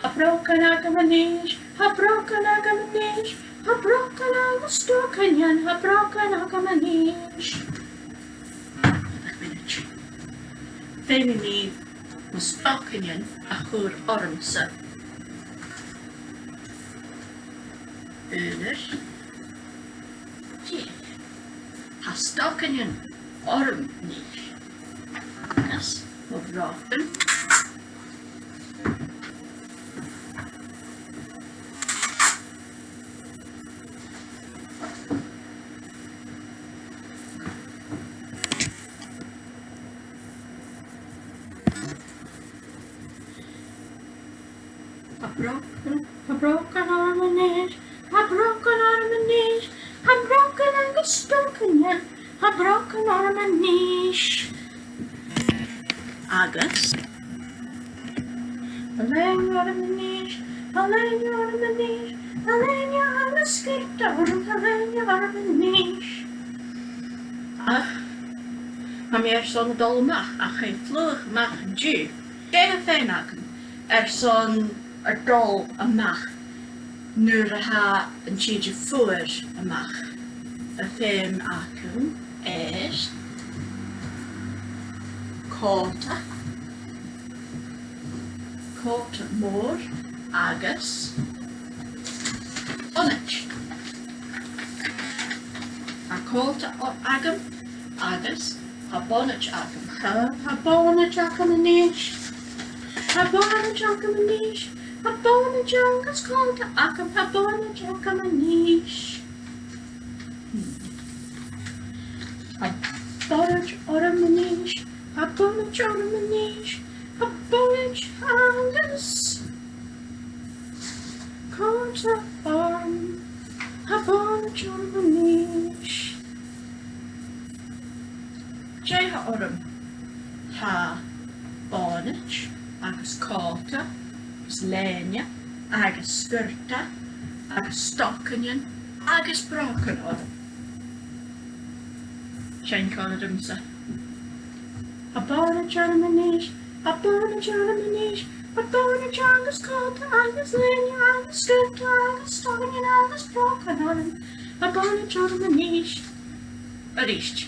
brògan agam brògan agus stocainnean, brògan agam Féimi ní na stocainnean a chur ormsa. Uner. Ha stocainnean orm níos. Agus mo brògan. Brògan agus stocainnean, brògan agus Aléine agus còta Ma mé son dolmach a ché flúch mach dú. Déine féin agam son dul amach nuair a ha an tíidir fuair amach. A féim agam còta mór agus bonaid. A còta agam agus a bonaid agam. Ha bonaid agam níos. Ha bonaid agam níos. Ha bonaid agus còta agam. Ha bonaid agam níos. Ha bonaid orm níos. Ha bonaid orm níos. Ha bonaid agus còta orm. Ha bonaid orm níos. Jé ha orm. Ha bonaid agus còta agus léine agus sgurta agus stocainnean agus brògan orm. Sé'n cónad ymsa. Ha bonaid orm níos. Ha bonaid orm níos. Ha bonaid agus còta agus léine agus sgurta agus stocainnean agus brògan orm. Ha bonaid orm níos. Arist.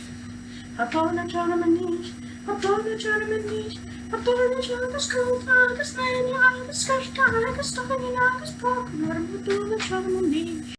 Ha bonaid orm níos. Ha bonaid orm níos. Ha bonaid agus còta agus léine agus sgurta agus stocainnean agus brògan orm. Ha bonaid orm níos.